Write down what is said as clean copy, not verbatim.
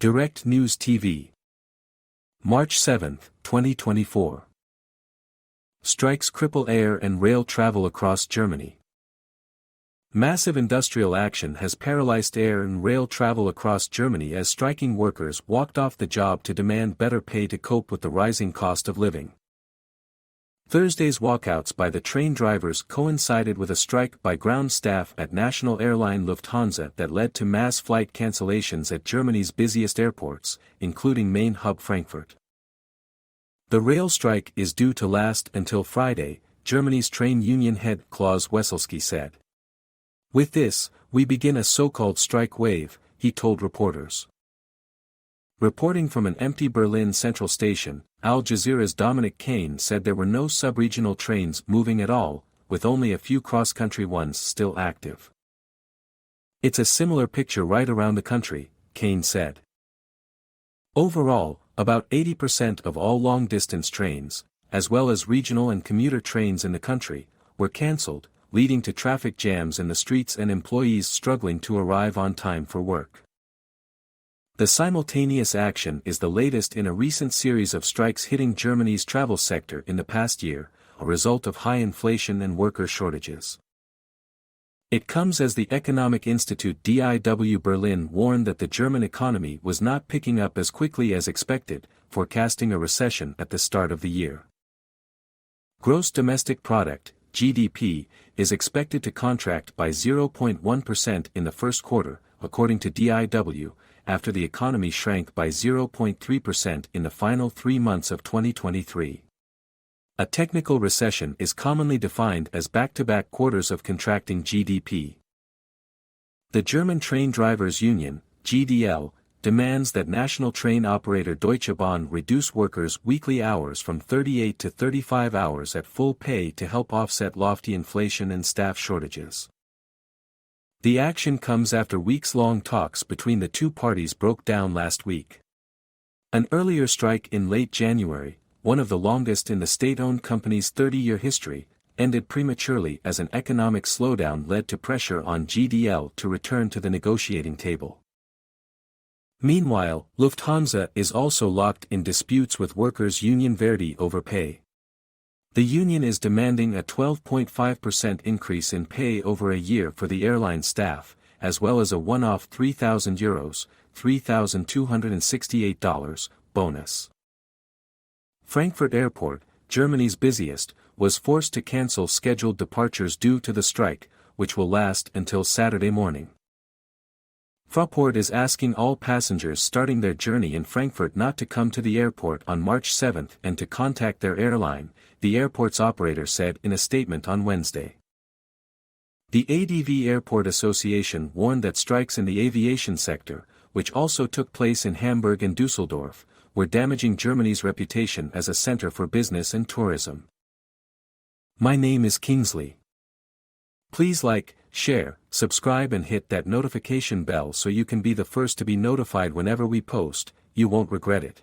Direct News TV. March 7, 2024. Strikes cripple air and rail travel across Germany. Massive industrial action has paralyzed air and rail travel across Germany as striking workers walked off the job to demand better pay to cope with the rising cost of living. Thursday's walkouts by the train drivers coincided with a strike by ground staff at national airline Lufthansa that led to mass flight cancellations at Germany's busiest airports, including main hub Frankfurt. The rail strike is due to last until Friday, Germany's train union head Klaus Wesselski said. "With this, we begin a so-called strike wave," he told reporters. Reporting from an empty Berlin Central Station, Al Jazeera's Dominic Kane said there were no sub-regional trains moving at all, with only a few cross-country ones still active. "It's a similar picture right around the country," Kane said. Overall, about 80% of all long-distance trains, as well as regional and commuter trains in the country, were cancelled, leading to traffic jams in the streets and employees struggling to arrive on time for work. The simultaneous action is the latest in a recent series of strikes hitting Germany's travel sector in the past year, a result of high inflation and worker shortages. It comes as the Economic Institute DIW Berlin warned that the German economy was not picking up as quickly as expected, forecasting a recession at the start of the year. Gross domestic product, GDP, is expected to contract by 0.1% in the first quarter, according to DIW, after the economy shrank by 0.3% in the final 3 months of 2023. A technical recession is commonly defined as back-to-back quarters of contracting GDP. The German Train Drivers Union, GDL, demands that national train operator Deutsche Bahn reduce workers' weekly hours from 38 to 35 hours at full pay to help offset lofty inflation and staff shortages. The action comes after weeks-long talks between the two parties broke down last week. An earlier strike in late January, one of the longest in the state-owned company's 30-year history, ended prematurely as an economic slowdown led to pressure on GDL to return to the negotiating table. Meanwhile, Lufthansa is also locked in disputes with workers' union Verdi over pay. The union is demanding a 12.5% increase in pay over a year for the airline staff, as well as a one-off €3,000, $3,268, bonus. Frankfurt Airport, Germany's busiest, was forced to cancel scheduled departures due to the strike, which will last until Saturday morning. Fraport is asking all passengers starting their journey in Frankfurt not to come to the airport on March 7 and to contact their airline, the airport's operator said in a statement on Wednesday. The ADV Airport Association warned that strikes in the aviation sector, which also took place in Hamburg and Düsseldorf, were damaging Germany's reputation as a center for business and tourism. My name is Kingsley. Please like, share, subscribe and hit that notification bell so you can be the first to be notified whenever we post. You won't regret it.